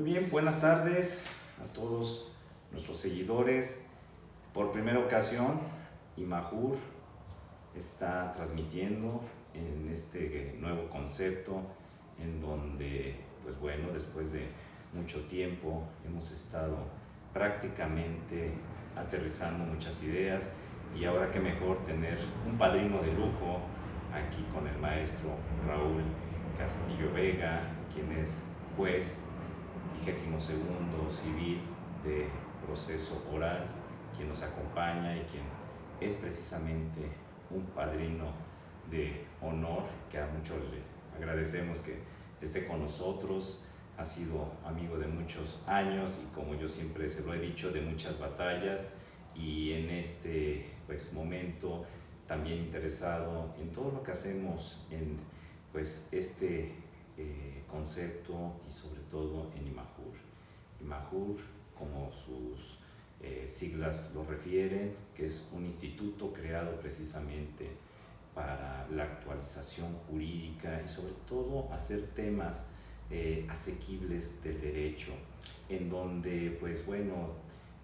Muy bien, buenas tardes a todos nuestros seguidores. Por primera ocasión, Imahur está transmitiendo en este nuevo concepto en donde, pues bueno, después de mucho tiempo hemos estado prácticamente aterrizando muchas ideas y ahora qué mejor tener un padrino de lujo aquí con el maestro Raúl Castillo Vega, quien es juez 22º civil de proceso oral, quien nos acompaña y quien es precisamente un padrino de honor, que a mucho le agradecemos que esté con nosotros. Ha sido amigo de muchos años y, como yo siempre se lo he dicho, de muchas batallas, y en este momento también interesado en todo lo que hacemos en este concepto y sobre todo en Imahur. Imahur, como sus siglas lo refieren, que es un instituto creado precisamente para la actualización jurídica y sobre todo hacer temas asequibles del derecho, en donde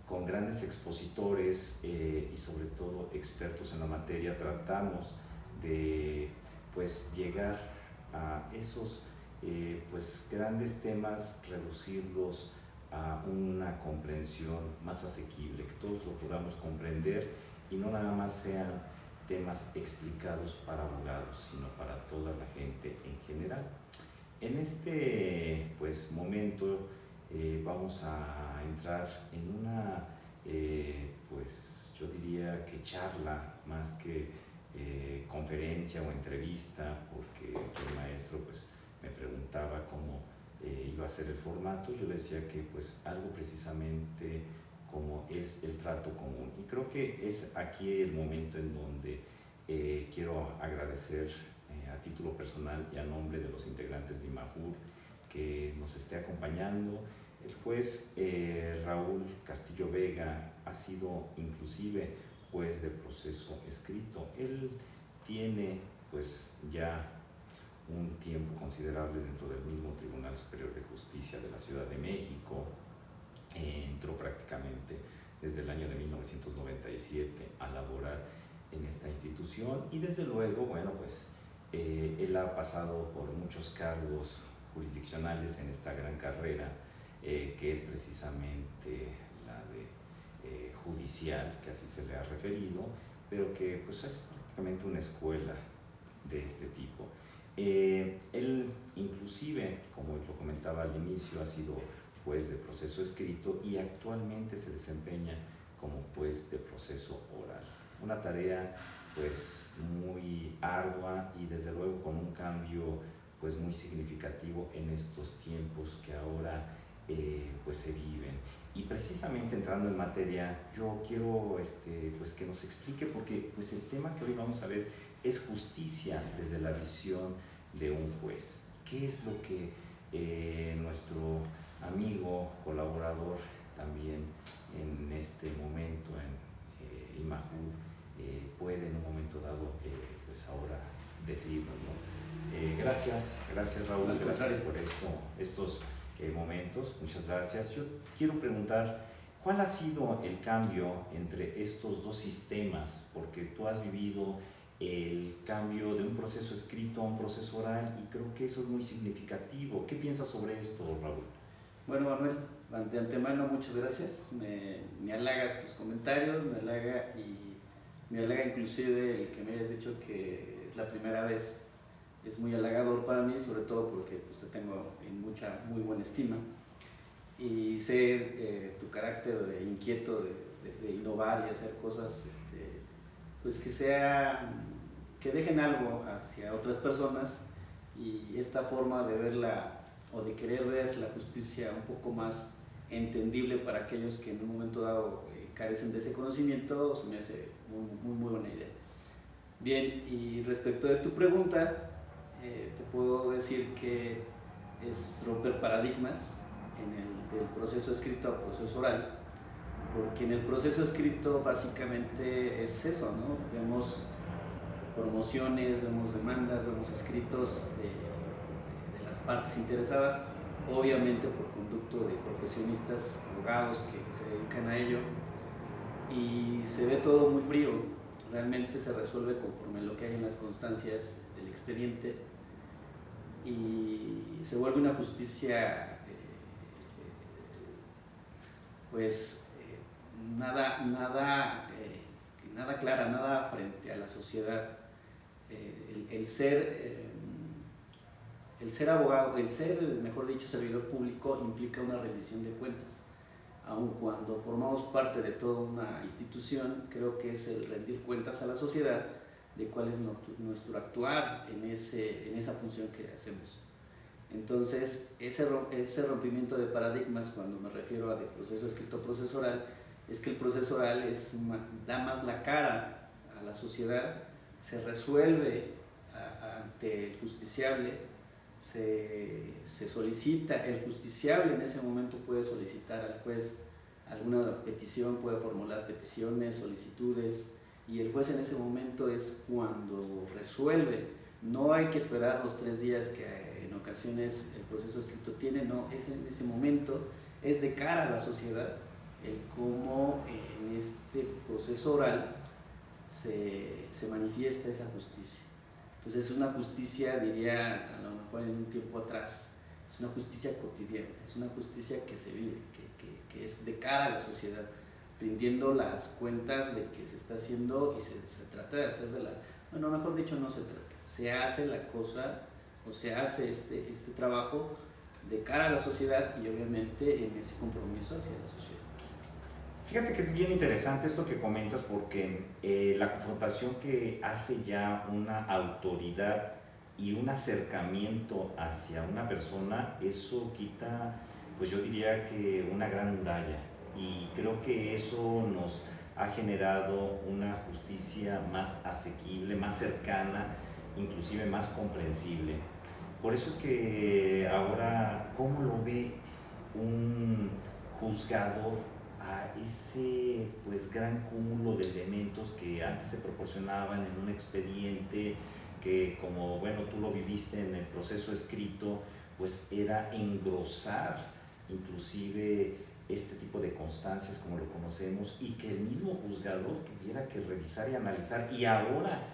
con grandes expositores y sobre todo expertos en la materia tratamos de llegar a esos grandes temas, reducirlos a una comprensión más asequible, que todos lo podamos comprender y no nada más sean temas explicados para abogados, sino para toda la gente en general. En este momento vamos a entrar en una yo diría que charla más que conferencia o entrevista, porque el maestro me preguntaba cómo iba a ser el formato. Yo le decía que algo precisamente como es el trato común, y creo que es aquí el momento en donde quiero agradecer a título personal y a nombre de los integrantes de Imahur que nos esté acompañando. El juez Raúl Castillo Vega ha sido inclusive juez de proceso escrito. Él tiene ya un tiempo considerable dentro del mismo Tribunal Superior de Justicia de la Ciudad de México. Entró prácticamente desde el año de 1997 a laborar en esta institución, y desde luego, él ha pasado por muchos cargos jurisdiccionales en esta gran carrera, que es precisamente la de judicial, que así se le ha referido, pero que es prácticamente una escuela de este tipo. Él inclusive, como lo comentaba al inicio, ha sido juez de proceso escrito y actualmente se desempeña como juez de proceso oral. Una tarea muy ardua y desde luego con un cambio muy significativo en estos tiempos que ahora se viven. Y precisamente entrando en materia, yo quiero que nos explique, porque el tema que hoy vamos a ver es justicia desde la visión de un juez. ¿Qué es lo que nuestro amigo, colaborador también en este momento en Imahur puede en un momento dado ahora decirnos, ¿no? Gracias Raúl, gracias por estos momentos, muchas gracias. Yo quiero preguntar, ¿cuál ha sido el cambio entre estos dos sistemas? Porque tú has vivido el cambio de un proceso escrito a un proceso oral, y creo que eso es muy significativo. ¿Qué piensas sobre esto, Raúl? Bueno, Manuel, de antemano muchas gracias. Me halagas tus comentarios, me halaga inclusive el que me hayas dicho que es la primera vez. Es muy halagador para mí, sobre todo porque te tengo en muy buena estima, y sé tu carácter de inquieto de innovar y hacer cosas que dejen algo hacia otras personas, y esta forma de verla o de querer ver la justicia un poco más entendible para aquellos que en un momento dado carecen de ese conocimiento, se me hace muy buena idea. Bien, y respecto de tu pregunta, te puedo decir que es romper paradigmas del proceso escrito a proceso oral, porque en el proceso escrito básicamente es eso, ¿no? Vemos promociones, vemos demandas, vemos escritos de las partes interesadas, obviamente por conducto de profesionistas, abogados que se dedican a ello, y se ve todo muy frío, realmente se resuelve conforme lo que hay en las constancias del expediente y se vuelve una justicia pues nada clara, nada frente a la sociedad. El ser abogado, el ser, mejor dicho, servidor público implica una rendición de cuentas. Aun cuando formamos parte de toda una institución, creo que es el rendir cuentas a la sociedad de cuál es nuestro actuar en esa función que hacemos. Entonces, ese rompimiento de paradigmas, cuando me refiero a de proceso escrito, proceso oral, es que el proceso oral da más la cara a la sociedad, se resuelve ante el justiciable, se solicita, el justiciable en ese momento puede solicitar al juez alguna petición, puede formular peticiones, solicitudes, y el juez en ese momento es cuando resuelve. No hay que esperar los 3 días que en ocasiones el proceso escrito tiene, no, es en ese momento, es de cara a la sociedad el cómo en este proceso oral se manifiesta esa justicia. Entonces es una justicia, diría a lo mejor en un tiempo atrás, es una justicia cotidiana, es una justicia que se vive, que es de cara a la sociedad, rindiendo las cuentas de que se está haciendo y se trata de hacer bueno, mejor dicho, no se trata, se hace la cosa o se hace este trabajo de cara a la sociedad y obviamente en ese compromiso hacia la sociedad. Fíjate que es bien interesante esto que comentas porque la confrontación que hace ya una autoridad y un acercamiento hacia una persona, eso quita, pues yo diría que una gran muralla, y creo que eso nos ha generado una justicia más asequible, más cercana, inclusive más comprensible. Por eso es que ahora, ¿cómo lo ve un juzgador a ese pues gran cúmulo de elementos que antes se proporcionaban en un expediente, que como bueno tú lo viviste en el proceso escrito, pues era engrosar inclusive este tipo de constancias como lo conocemos, y que el mismo juzgador tuviera que revisar y analizar, y ahora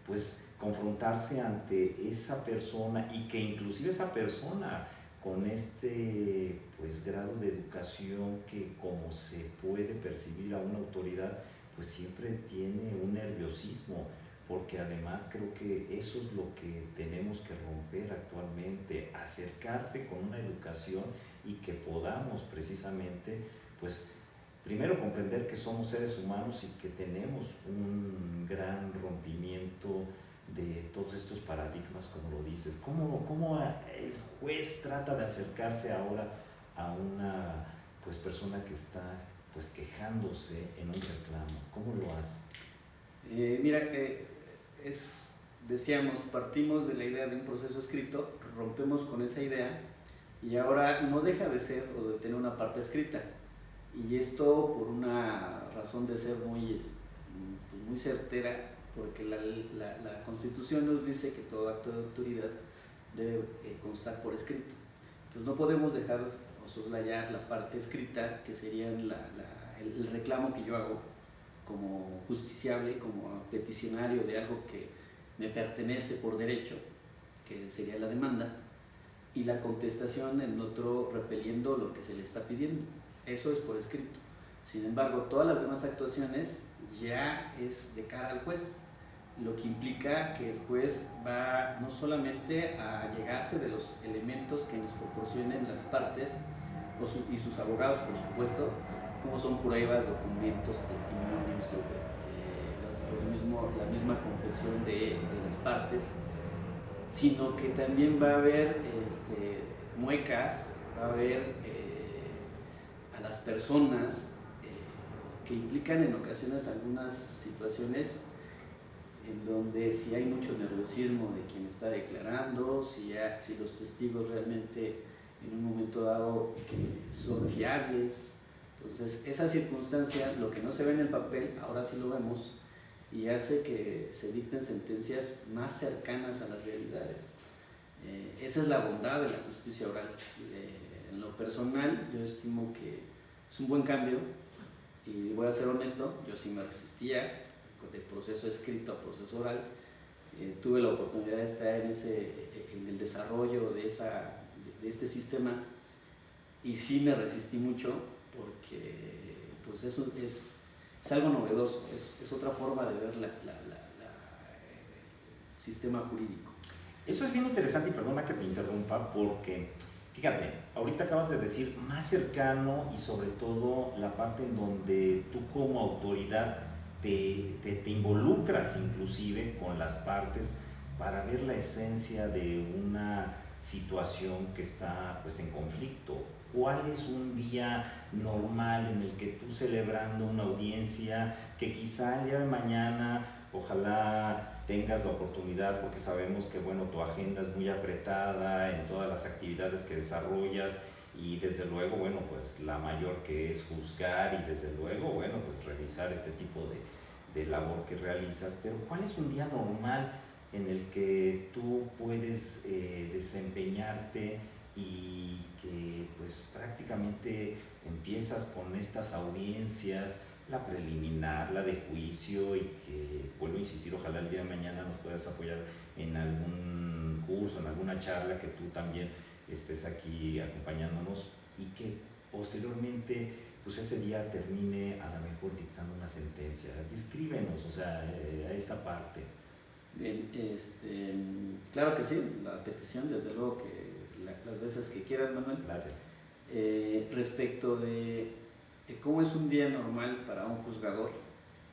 pues confrontarse ante esa persona, y que inclusive esa persona con este pues grado de educación que como se puede percibir a una autoridad, pues siempre tiene un nerviosismo, porque además creo que eso es lo que tenemos que romper actualmente, acercarse con una educación y que podamos precisamente pues primero comprender que somos seres humanos y que tenemos un gran rompimiento de todos estos paradigmas, como lo dices. ¿Cómo el juez trata de acercarse ahora a una pues, persona que está pues, quejándose en un reclamo? ¿Cómo lo hace? Mira, decíamos, partimos de la idea de un proceso escrito, rompemos con esa idea y ahora no deja de ser o de tener una parte escrita. Y esto por una razón de ser muy certera, porque la Constitución nos dice que todo acto de autoridad debe constar por escrito. Entonces no podemos dejar o soslayar la parte escrita, que sería el reclamo que yo hago como justiciable, como peticionario de algo que me pertenece por derecho, que sería la demanda, y la contestación en otro repeliendo lo que se le está pidiendo. Eso es por escrito. Sin embargo, todas las demás actuaciones ya es de cara al juez, lo que implica que el juez va no solamente a llegarse de los elementos que nos proporcionen las partes y sus abogados, por supuesto, como son pruebas, documentos, testimonios, la misma confesión de las partes, sino que también va a haber muecas, va a haber a las personas que implican en ocasiones algunas situaciones en donde si hay mucho nerviosismo de quien está declarando, si los testigos realmente en un momento dado son fiables. Entonces esa circunstancia, lo que no se ve en el papel, ahora sí lo vemos, y hace que se dicten sentencias más cercanas a las realidades. Esa es la bondad de la justicia oral. En lo personal, yo estimo que es un buen cambio y voy a ser honesto, yo sí me resistía de proceso escrito a proceso oral. Tuve la oportunidad de estar en el desarrollo de este sistema y sí me resistí mucho porque pues eso es algo novedoso, es otra forma de ver el sistema jurídico. Eso es bien interesante y perdona que te interrumpa porque, fíjate, ahorita acabas de decir más cercano y sobre todo la parte en donde tú como autoridad te involucras inclusive con las partes para ver la esencia de una situación que está pues en conflicto. ¿Cuál es un día normal en el que tú celebrando una audiencia que quizá el día de mañana ojalá tengas la oportunidad, porque sabemos que bueno, tu agenda es muy apretada en todas las actividades que desarrollas y desde luego, bueno, pues la mayor que es juzgar y desde luego, bueno, pues revisar este tipo de labor que realizas, pero ¿cuál es un día normal en el que tú puedes desempeñarte y que pues prácticamente empiezas con estas audiencias, la preliminar, la de juicio y que, vuelvo a insistir, ojalá el día de mañana nos puedas apoyar en algún curso, en alguna charla que tú también estés aquí acompañándonos y que posteriormente pues ese día termine a lo mejor dictando una sentencia? Descríbenos, o sea, a esta parte. Bien, claro que sí, la petición desde luego que las veces que quieras, Manuel. Gracias. Respecto de cómo es un día normal para un juzgador,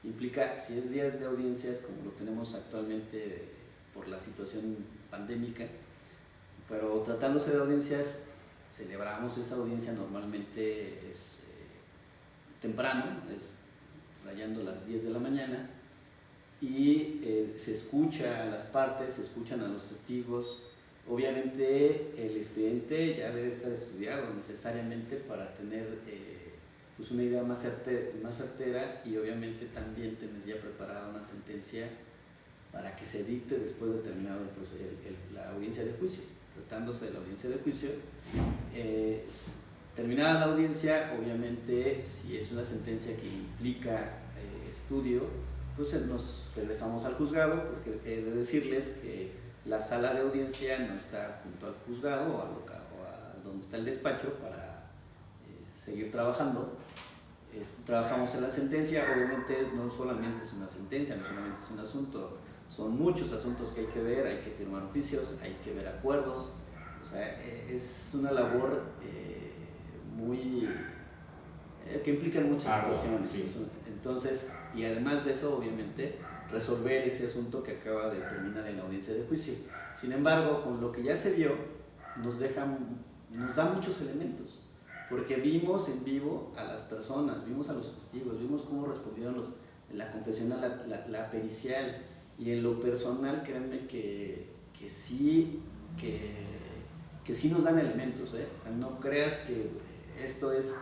implica si es días de audiencias como lo tenemos actualmente por la situación pandémica, pero tratándose de audiencias, celebramos esa audiencia normalmente es temprano, es rayando las 10 de la mañana, y se escucha a las partes, se escuchan a los testigos. Obviamente el expediente ya debe estar estudiado necesariamente para tener pues una idea más certera y obviamente también tener ya preparada una sentencia para que se dicte después de terminado la audiencia de juicio. Tratándose de la audiencia de juicio, terminada la audiencia, obviamente si es una sentencia que implica estudio, pues nos regresamos al juzgado, porque he de decirles que la sala de audiencia no está junto al juzgado o a donde está el despacho para seguir trabajando. Trabajamos en la sentencia, obviamente no solamente es una sentencia, no solamente es un asunto, son muchos asuntos que hay que ver, hay que firmar oficios, hay que ver acuerdos, o sea, es una labor que implica muchas situaciones. Sí. Entonces, y además de eso, obviamente, resolver ese asunto que acaba de terminar en la audiencia de juicio. Sin embargo, con lo que ya se vio, nos da muchos elementos, porque vimos en vivo a las personas, vimos a los testigos, vimos cómo respondieron la confesional, la pericial, y en lo personal, créanme que sí nos dan elementos, ¿eh? O sea, no creas que esto es,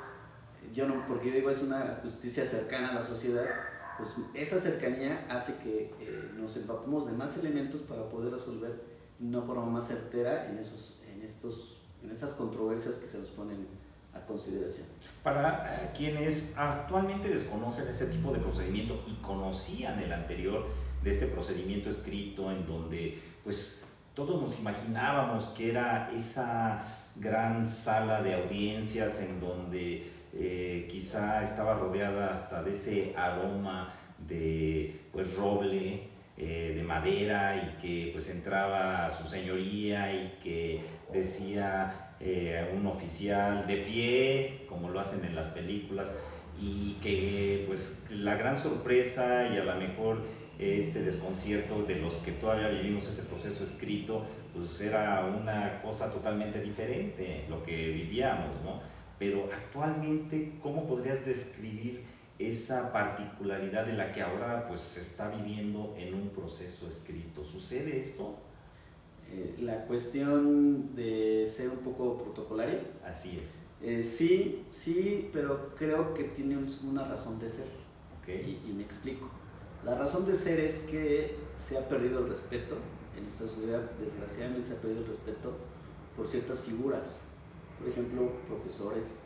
porque yo digo es una justicia cercana a la sociedad, pues esa cercanía hace que nos empapemos de más elementos para poder resolver de una forma más certera en esas controversias que se nos ponen a consideración. Para quienes actualmente desconocen este tipo de procedimiento y conocían el anterior de este procedimiento escrito en donde pues todos nos imaginábamos que era esa gran sala de audiencias en donde quizá estaba rodeada hasta de ese aroma de pues roble, de madera, y que pues entraba su señoría y que decía un oficial de pie, como lo hacen en las películas, y que pues la gran sorpresa y a lo mejor este desconcierto de los que todavía vivimos ese proceso escrito, pues era una cosa totalmente diferente lo que vivíamos, ¿no? Pero actualmente, ¿cómo podrías describir esa particularidad de la que ahora pues se está viviendo en un proceso escrito? ¿Sucede esto? La cuestión de ser un poco protocolario. Así es. Sí, pero creo que tiene una razón de ser. Okay. Y me explico. La razón de ser es que se ha perdido el respeto en nuestra sociedad, desgraciadamente se ha perdido el respeto por ciertas figuras. por ejemplo, profesores,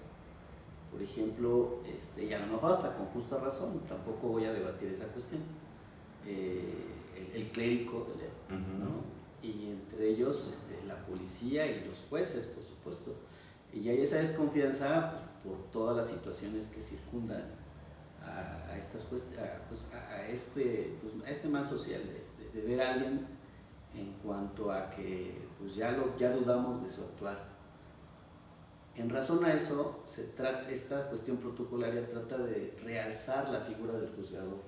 por ejemplo, y a lo mejor hasta con justa razón, tampoco voy a debatir esa cuestión, el clérigo de ley, ¿no? Y entre ellos la policía y los jueces, por supuesto. Y hay esa desconfianza pues, por todas las situaciones que circundan a este mal social de ver a alguien en cuanto a que pues ya dudamos de su actuar. En razón a eso, esta cuestión protocolaria trata de realzar la figura del juzgador,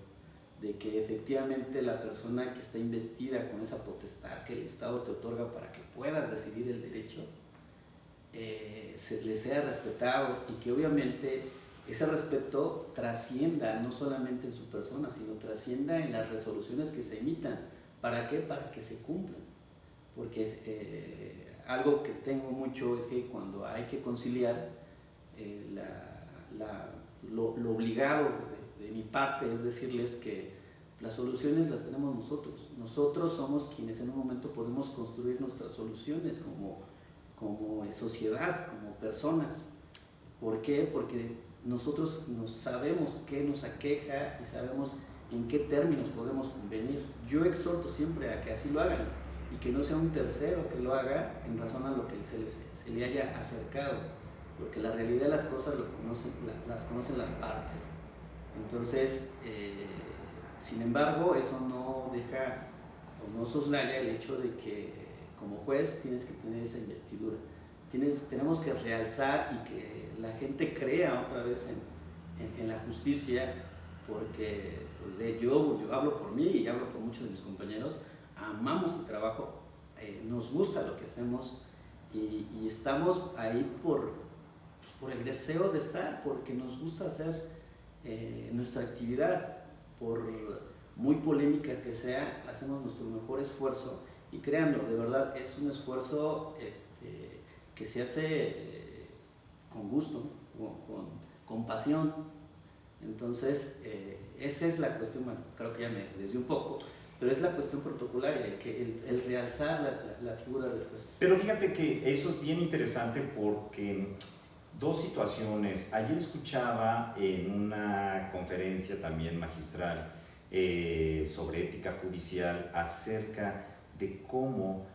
de que efectivamente la persona que está investida con esa potestad que el Estado te otorga para que puedas decidir el derecho, le sea respetado y que obviamente ese respeto trascienda no solamente en su persona, sino trascienda en las resoluciones que se emitan. ¿Para qué? Para que se cumplan. Porque algo que tengo mucho es que cuando hay que conciliar, lo obligado de mi parte es decirles que las soluciones las tenemos nosotros. Nosotros somos quienes en un momento podemos construir nuestras soluciones como sociedad, como personas. ¿Por qué? Porque nosotros sabemos qué nos aqueja y sabemos en qué términos podemos convenir. Yo exhorto siempre a que así lo hagan y que no sea un tercero que lo haga en razón a lo que se le haya acercado, porque la realidad de las cosas las conocen las partes. Entonces, sin embargo, eso no deja o no soslaya el hecho de que como juez tienes que tener esa investidura. Tenemos que realzar y que la gente crea otra vez en la justicia, porque pues, yo hablo por mí y hablo por muchos de mis compañeros, amamos el trabajo, nos gusta lo que hacemos y estamos ahí por el deseo de estar, porque nos gusta hacer nuestra actividad, por muy polémica que sea, hacemos nuestro mejor esfuerzo y créanlo, de verdad es un esfuerzo que se hace con gusto, con pasión. Entonces, esa es la cuestión, bueno, creo que ya me desvié un poco, pero es la cuestión protocolaria, el realzar la figura del juez. Pero fíjate que eso es bien interesante porque dos situaciones. Ayer escuchaba en una conferencia también magistral sobre ética judicial acerca de cómo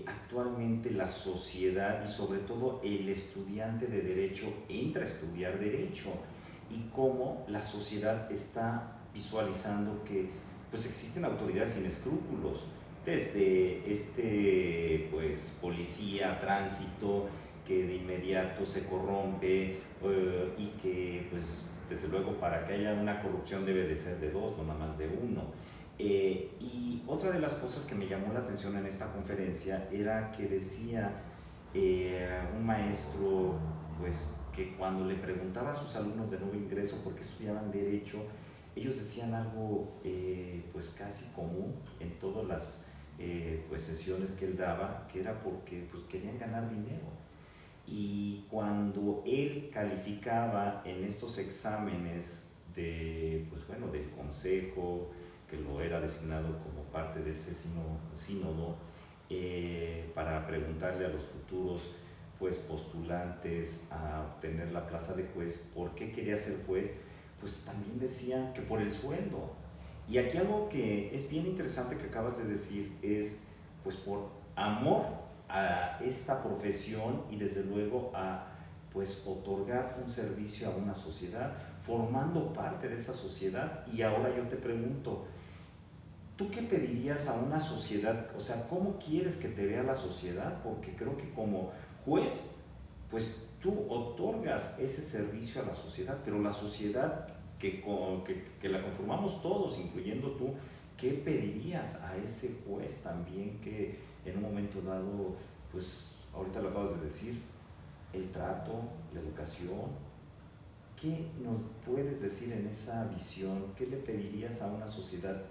actualmente la sociedad y sobre todo el estudiante de derecho entra a estudiar derecho y cómo la sociedad está visualizando que pues existen autoridades sin escrúpulos, desde pues policía, tránsito, que de inmediato se corrompe y que pues desde luego para que haya una corrupción debe de ser de dos, no nada más de uno. Y otra de las cosas que me llamó la atención en esta conferencia era que decía un maestro pues que cuando le preguntaba a sus alumnos de nuevo ingreso por qué estudiaban derecho, ellos decían algo pues casi común en todas las pues sesiones que él daba, que era porque pues querían ganar dinero. Y cuando él calificaba en estos exámenes del consejo, que lo era designado como parte de ese sínodo, para preguntarle a los futuros pues, postulantes a obtener la plaza de juez, ¿por qué quería ser juez? Pues también decían que por el sueldo. Y aquí algo que es bien interesante que acabas de decir es pues por amor a esta profesión y desde luego a pues otorgar un servicio a una sociedad, formando parte de esa sociedad. Y ahora yo te pregunto, ¿tú qué pedirías a una sociedad? O sea, ¿cómo quieres que te vea la sociedad? Porque creo que como juez, pues tú otorgas ese servicio a la sociedad, pero la sociedad que la conformamos todos, incluyendo tú, ¿qué pedirías a ese juez también que en un momento dado, pues ahorita lo acabas de decir, el trato, la educación? ¿Qué nos puedes decir en esa visión? ¿Qué le pedirías a una sociedad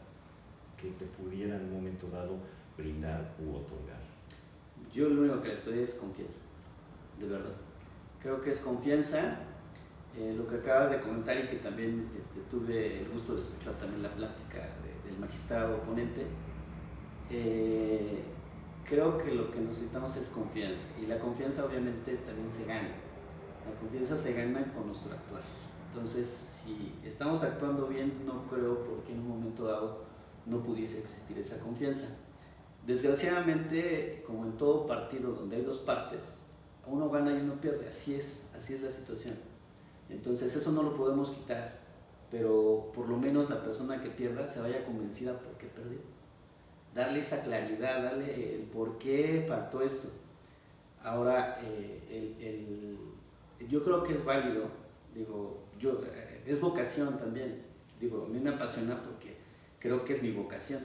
que te pudiera en un momento dado brindar u otorgar? Yo lo único que les pedí es confianza, de verdad. Creo que es confianza. Lo que acabas de comentar y que también tuve el gusto de escuchar también la plática del magistrado ponente, creo que lo que necesitamos es confianza, y la confianza obviamente también se gana. La confianza se gana con nuestro actuar. Entonces, si estamos actuando bien, no creo porque en un momento dado no pudiese existir esa confianza. Desgraciadamente, como en todo partido donde hay dos partes, uno gana y uno pierde, así es la situación. Entonces eso no lo podemos quitar, pero por lo menos la persona que pierda se vaya convencida por qué perdió. Darle esa claridad, darle el por qué faltó esto. Ahora, yo creo que es válido, es vocación también. A mí me apasiona porque creo que es mi vocación.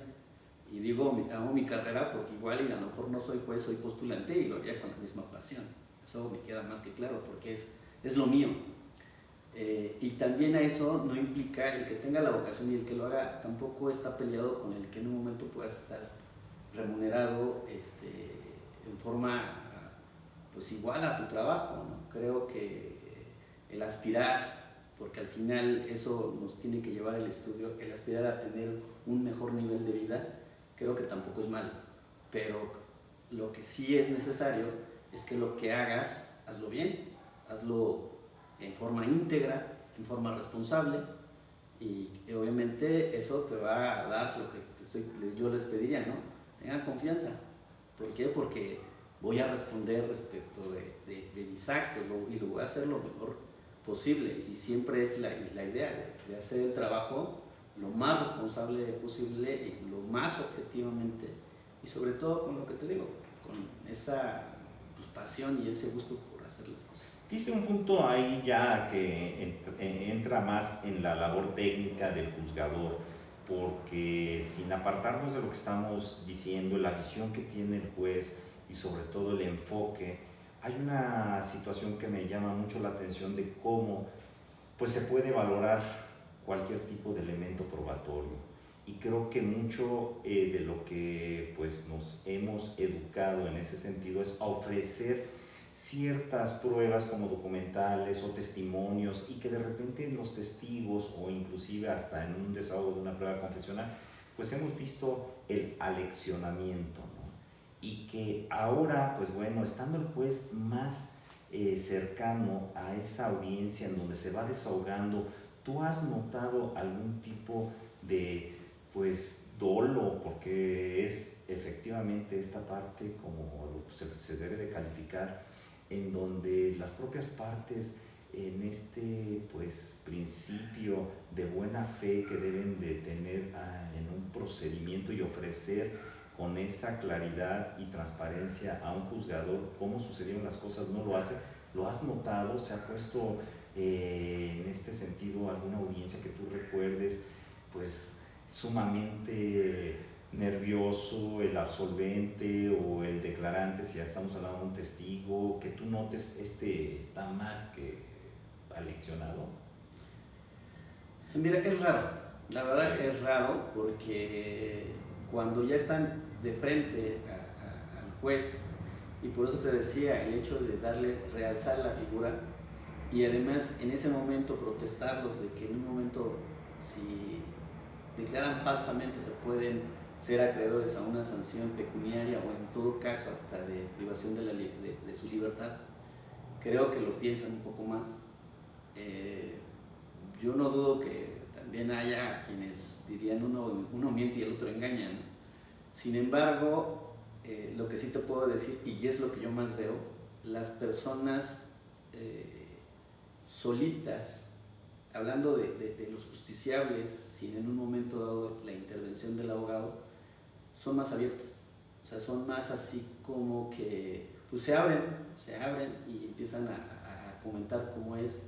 Y amo mi carrera porque igual y a lo mejor no soy juez, soy postulante y lo haría con la misma pasión. Eso me queda más que claro porque es lo mío. Y también a eso no implica el que tenga la vocación y el que lo haga tampoco está peleado con el que en un momento puedas estar remunerado en forma pues igual a tu trabajo, ¿no? Creo que el aspirar, porque al final eso nos tiene que llevar el estudio, el aspirar a tener un mejor nivel de vida, creo que tampoco es malo, pero lo que sí es necesario es que lo que hagas, hazlo bien, hazlo en forma íntegra, en forma responsable, y obviamente eso te va a dar lo que yo les pediría, ¿no? Tengan confianza. ¿Por qué? Porque voy a responder respecto de mis actos y lo voy a hacer lo mejor posible, y siempre es la idea de hacer el trabajo lo más responsable posible y lo más objetivamente, y sobre todo con lo que te digo, con esa pues, pasión y ese gusto por hacer las cosas. Dice un punto ahí ya que entra más en la labor técnica del juzgador, porque sin apartarnos de lo que estamos diciendo, la visión que tiene el juez y sobre todo el enfoque, hay una situación que me llama mucho la atención de cómo pues, se puede valorar cualquier tipo de elemento probatorio. Y creo que mucho de lo que pues, nos hemos educado en ese sentido es a ofrecer ciertas pruebas como documentales o testimonios, y que de repente los testigos o inclusive hasta en un desahogo de una prueba confesional pues hemos visto el aleccionamiento, ¿no? Y que ahora pues bueno, estando el juez más cercano a esa audiencia en donde se va desahogando, ¿tú has notado algún tipo de pues dolo? Porque es efectivamente esta parte como se debe de calificar, en donde las propias partes en este pues principio de buena fe que deben de tener en un procedimiento y ofrecer con esa claridad y transparencia a un juzgador cómo sucedieron las cosas, no lo hace. ¿Lo has notado? ¿Se ha puesto en este sentido alguna audiencia que tú recuerdes pues sumamente nervioso, el absolvente o el declarante, si ya estamos hablando de un testigo, que tú notes está más que aleccionado? Mira, es raro, la verdad es raro, porque cuando ya están de frente al juez, y por eso te decía, el hecho de realzar la figura, y además en ese momento protestarlos de que en un momento, si declaran falsamente, se pueden ser acreedores a una sanción pecuniaria o en todo caso hasta de privación de su libertad. Creo que lo piensan un poco más. Yo no dudo que también haya quienes dirían uno miente y el otro engaña, ¿no? Sin embargo, lo que sí te puedo decir, y es lo que yo más veo, las personas solitas, hablando de los justiciables, sin en un momento dado la intervención del abogado, son más abiertas. O sea, son más así como que pues se abren y empiezan a comentar cómo es.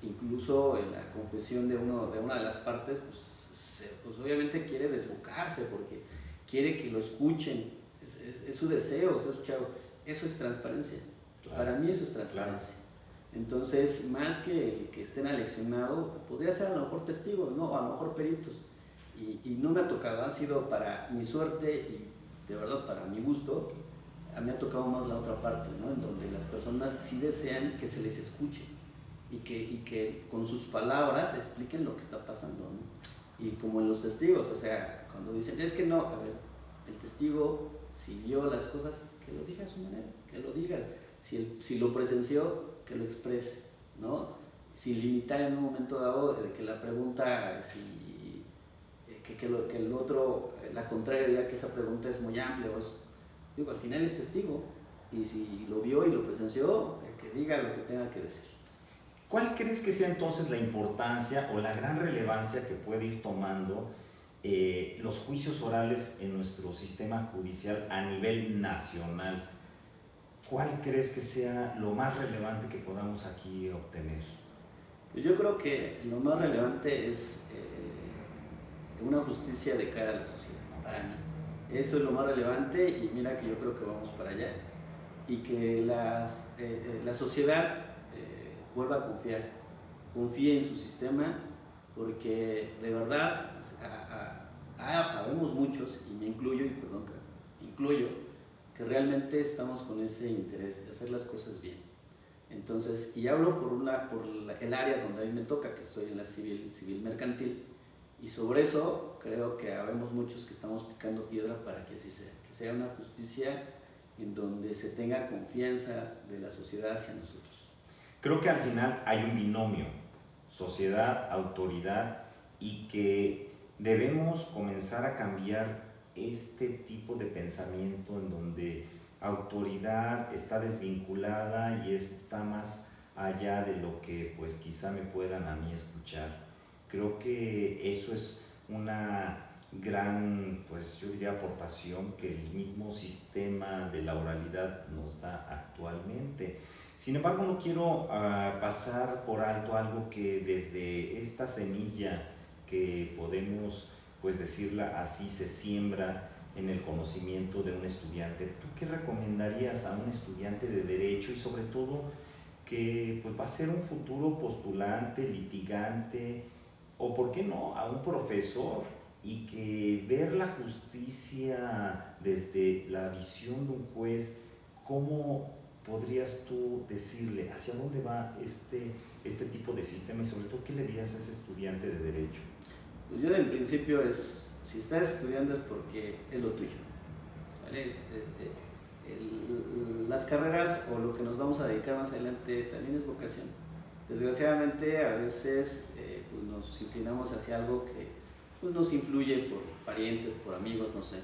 Incluso en la confesión de una de las partes, pues obviamente quiere desbocarse porque quiere que lo escuchen. Es su deseo, eso es transparencia. Claro. Para mí eso es transparencia. Claro. Entonces, más que el que estén aleccionados, podría ser a lo mejor testigos, ¿no? O a lo mejor peritos. Y no me ha tocado, han sido para mi suerte y de verdad para mi gusto, me ha tocado más la otra parte, ¿no? En donde las personas sí desean que se les escuche y que con sus palabras expliquen lo que está pasando, ¿no? Y como en los testigos, o sea, cuando dicen, es que no, a ver, El testigo, si vio las cosas, que lo diga a su manera, que lo diga. Si lo presenció, que lo exprese, ¿no? Sin limitar en un momento dado de que la pregunta, que el otro, la contraria, diga que esa pregunta es muy amplia. Digo, al final es testigo, y si lo vio y lo presenció, que diga lo que tenga que decir. ¿Cuál crees que sea entonces la importancia o la gran relevancia que puede ir tomando los juicios orales en nuestro sistema judicial a nivel nacional? ¿Cuál crees que sea lo más relevante que podamos aquí obtener? Pues yo creo que lo más relevante es una justicia de cara a la sociedad, para mí. Eso es lo más relevante, y mira que yo creo que vamos para allá. Y que la sociedad vuelva a confíe en su sistema, porque de verdad habemos muchos, y me incluyo, y perdón que incluyo, que realmente estamos con ese interés de hacer las cosas bien. Entonces, y hablo por el área donde a mí me toca, que estoy en la civil mercantil, y sobre eso creo que habemos muchos que estamos picando piedra para que así sea, que sea una justicia en donde se tenga confianza de la sociedad hacia nosotros. Creo que al final hay un binomio, sociedad, autoridad, y que debemos comenzar a cambiar este tipo de pensamiento en donde autoridad está desvinculada y está más allá de lo que pues quizá me puedan a mí escuchar. Creo que eso es una gran, pues yo diría, aportación que el mismo sistema de la oralidad nos da actualmente. Sin embargo, no quiero pasar por alto algo que desde esta semilla que podemos, pues decirla así, se siembra en el conocimiento de un estudiante. ¿Tú qué recomendarías a un estudiante de Derecho y sobre todo que pues, va a ser un futuro postulante, litigante o, por qué no, a un profesor, y que ver la justicia desde la visión de un juez, cómo podrías tú decirle hacia dónde va este tipo de sistema y sobre todo qué le dirías a ese estudiante de Derecho? Pues yo en principio si estás estudiando es porque es lo tuyo, ¿vale? Las carreras o lo que nos vamos a dedicar más adelante también es vocación. Desgraciadamente a veces pues nos inclinamos hacia algo que pues nos influye por parientes, por amigos, no sé,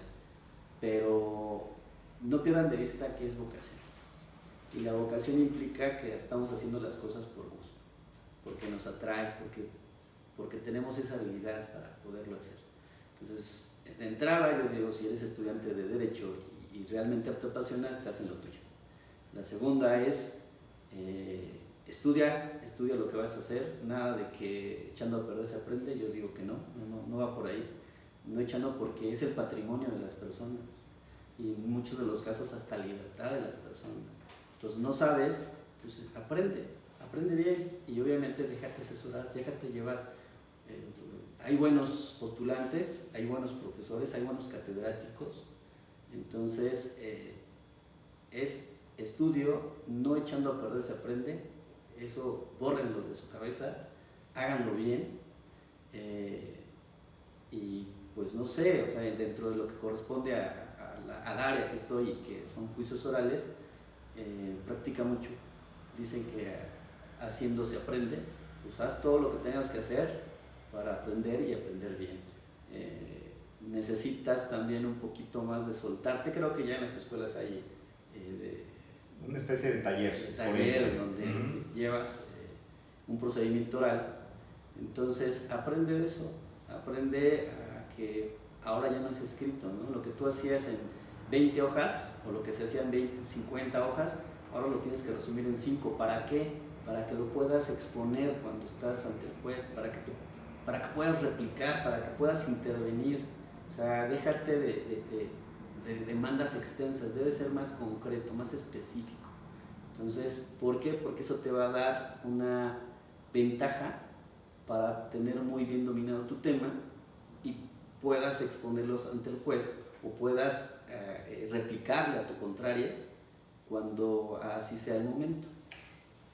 pero no pierdan de vista que es vocación. Y la vocación implica que estamos haciendo las cosas por gusto, porque nos atrae, porque tenemos esa habilidad para poderlo hacer. Entonces, de entrada yo digo, si eres estudiante de Derecho y realmente te apasiona, estás en lo tuyo. La segunda es, estudia lo que vas a hacer, nada de que echando a perder se aprende. Yo digo que no va por ahí. No echando, porque es el patrimonio de las personas y en muchos de los casos hasta libertad de las personas. Entonces no sabes, pues aprende bien, y obviamente déjate asesorar, déjate llevar. Hay buenos postulantes, hay buenos profesores, hay buenos catedráticos. Entonces es estudio, no echando a perder se aprende. Eso bórrenlo de su cabeza, háganlo bien, y pues no sé, o sea, dentro de lo que corresponde al área que estoy, y que son juicios orales, practica mucho. Dicen que haciendo se aprende. Pues haz todo lo que tengas que hacer para aprender y aprender bien. Necesitas también un poquito más de soltarte. Creo que ya en las escuelas hay una especie de taller donde llevas un procedimiento oral. Entonces aprende de eso, aprende a que ahora ya no es escrito, ¿no? Lo que tú hacías en 20 hojas, o lo que se hacía en 20, 50 hojas, ahora lo tienes que resumir en 5. ¿Para qué? Para que lo puedas exponer cuando estás ante el juez, para que puedas replicar, para que puedas intervenir. O sea, déjate de demandas extensas, debe ser más concreto, más específico. Entonces, ¿por qué? Porque eso te va a dar una ventaja para tener muy bien dominado tu tema y puedas exponerlos ante el juez, o puedas replicarle a tu contraria cuando así sea el momento.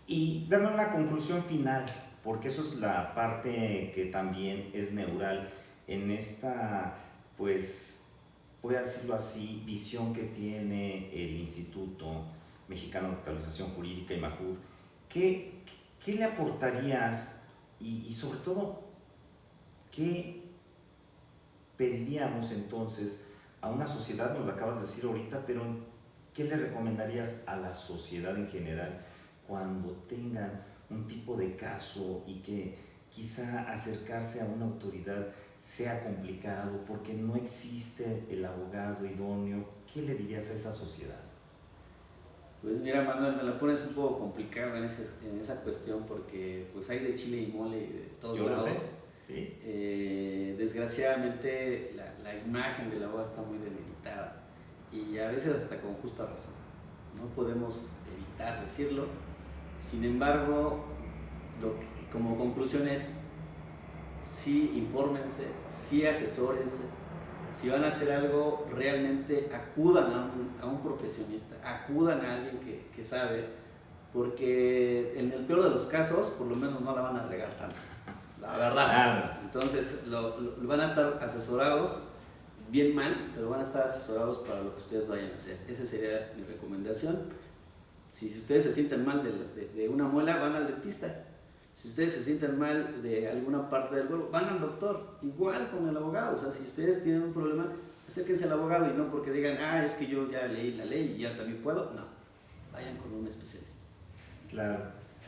Y dame una conclusión final, porque eso es la parte que también es neural en esta, pues, voy a decirlo así, visión que tiene el Instituto Mexicano de Actualización Jurídica, IMAJUR, ¿qué le aportarías y sobre todo, qué pediríamos entonces a una sociedad? Nos lo acabas de decir ahorita, pero ¿qué le recomendarías a la sociedad en general cuando tengan un tipo de caso y que quizá acercarse a una autoridad sea complicado porque no existe el abogado idóneo? ¿Qué le dirías a esa sociedad? Pues mira, Manuel, me la pones un poco complicado en esa cuestión porque pues hay de chile y mole de todos Yo lados. lo sé, sí. Desgraciadamente la imagen del abogado está muy debilitada y a veces hasta con justa razón. No podemos evitar decirlo. Sin embargo, como conclusión es, sí infórmense, sí asesórense. Si van a hacer algo, realmente acudan a un profesionista, acudan a alguien que sabe, porque en el peor de los casos, por lo menos no la van a regar tanto, la verdad. Entonces, van a estar asesorados, bien mal, pero van a estar asesorados para lo que ustedes vayan a hacer. Esa sería mi recomendación. Si ustedes se sienten mal de una muela, van al dentista. Si ustedes se sienten mal de alguna parte del cuerpo, van al doctor, igual con el abogado. O sea, si ustedes tienen un problema, acérquense al abogado y no porque digan, es que yo ya leí la ley y ya también puedo. No, vayan con un especialista. Claro.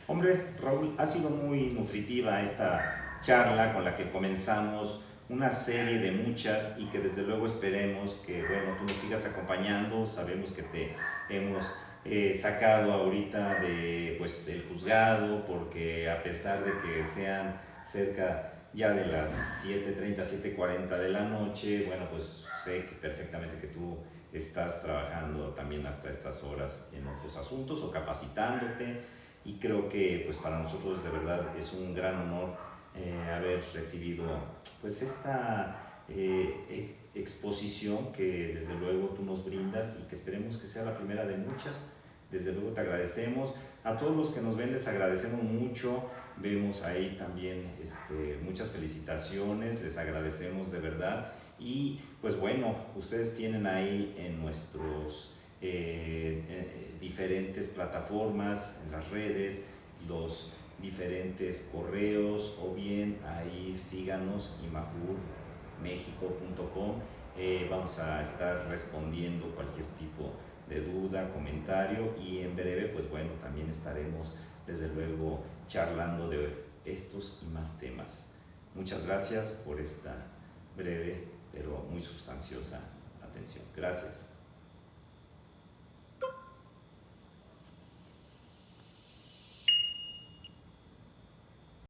Hombre, Raúl, ha sido muy nutritiva esta charla con la que comenzamos una serie de muchas y que desde luego esperemos que, bueno, tú nos sigas acompañando. Sabemos que te hemos sacado ahorita de pues el juzgado, porque a pesar de que sean cerca ya de las 7:30, 7:40 de la noche, bueno, pues sé que perfectamente que tú estás trabajando también hasta estas horas en otros asuntos o capacitándote, y creo que pues para nosotros de verdad es un gran honor haber recibido pues esta exposición que desde luego tú nos brindas y que esperemos que sea la primera de muchas. Desde luego te agradecemos. A todos los que nos ven les agradecemos mucho. Vemos ahí también muchas felicitaciones, les agradecemos de verdad. Y pues bueno, ustedes tienen ahí en nuestros diferentes plataformas, en las redes, los diferentes correos, o bien ahí síganos, imajurmexico.com. Vamos a estar respondiendo cualquier tipo de duda, comentario, y en breve pues bueno, también estaremos desde luego charlando de estos y más temas. Muchas gracias por esta breve pero muy sustanciosa atención. Gracias.